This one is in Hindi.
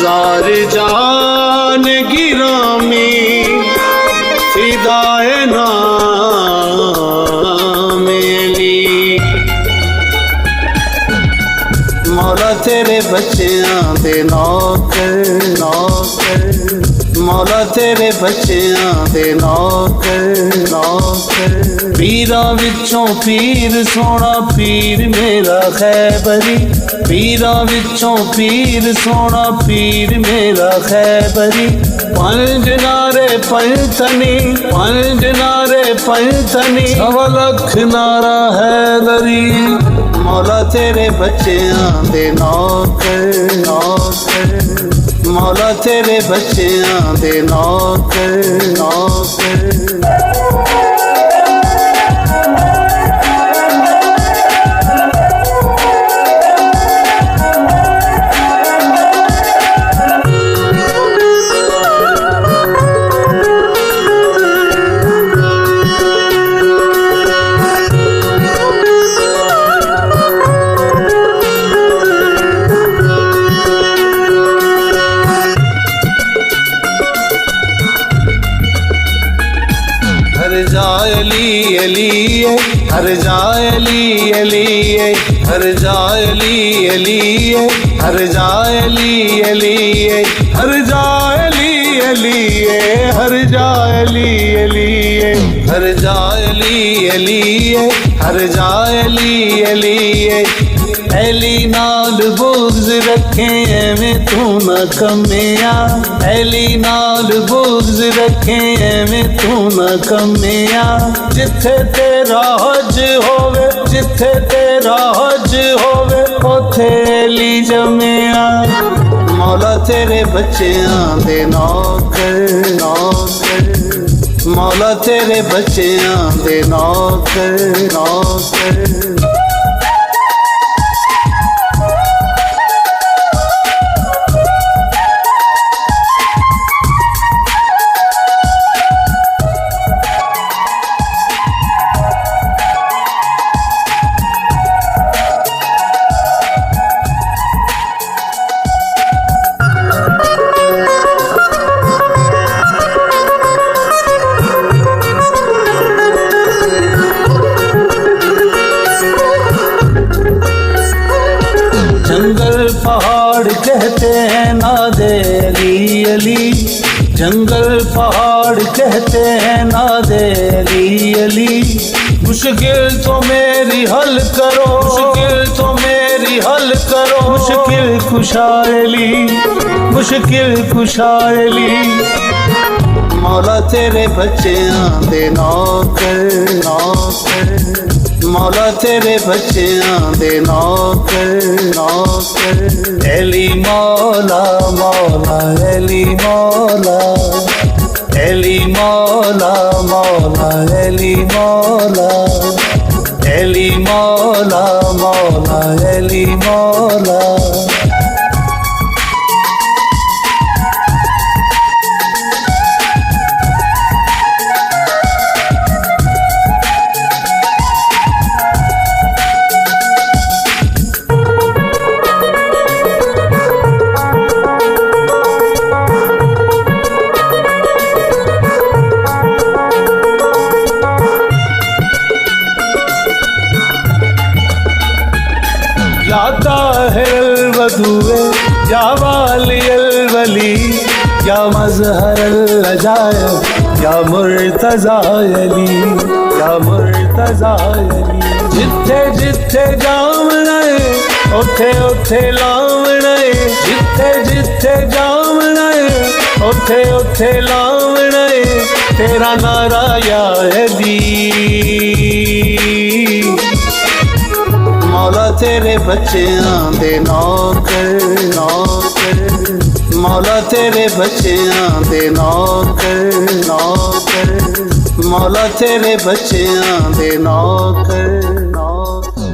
हजार जान गिरामी फिदाए नाम अली। मौला तेरे बच्चियां दे नौकर नौकर, मौला तेरे बच्चियां दे नौकर नौकर। पीरां विचों पीर सोना पीर मेरा खैबरी, पीरां विचों पीर सोना पीर मेरा खैबरी। पंज नारे पंजतनी, पंज नारे पंजतनी, सवा लख नारा हैदरी। मौला तेरे बच्चियां दे नौकर नौकर, मौला तेरे बच्चियां दे नौकर नौकर। हर जाए अली अली, हर जाए अली अली, हर जाए अली अली, हर जाए अली अली, हर जाए अली अली, हर जाए अली अली, हर जाए अली अली, हर जाए अली अली। अली नाल बुग़्ज़ रखे एवें तू न कमिया, अली नाल बुग़्ज़ रखे एवें तू न कमिया। जिथे तेरा हज होवे, जिथे तेरा हज होवे, उथे अली जमिया। मौला तेरे बच्चियां दे नौकर नौकर, मौला तेरे बच्चियां दे नौकर नौकर। जंगल पहाड़ कहते हैं नादे अली अली, जंगल पहाड़ कहते हैं नादे अली अली। मुश्किल तो मेरी हल करो, मुश्किल तो मेरी हल करो, मुश्किल कुशा अली, मुश्किल कुशा अली। मौला तेरे बच्चियां दे नौकर नौकर, मौला तेरे बच्चियां दे नौकर नौकर। अली मौला मौला अली मौला, अली मौला मौला अली मौला, अली मौला मौला अली मौला। या ताहिर अलवदुए, या वाली अलवली, या मज़हर अल-अजायब, या मुर्तज़ा अली, या मुर्तज़ा अली। जिथे जिथे जावना है उथे उथे लावना है, जिथे जिथे जावना है उथे उथे लावना है। तेरा नारा या अली। मौला तेरे बच्चियां दे नौकर नौकर, मौला तेरे बच्चियां दे नौकर नौकर, मौला तेरे बच्चियां दे नौकर नौकर।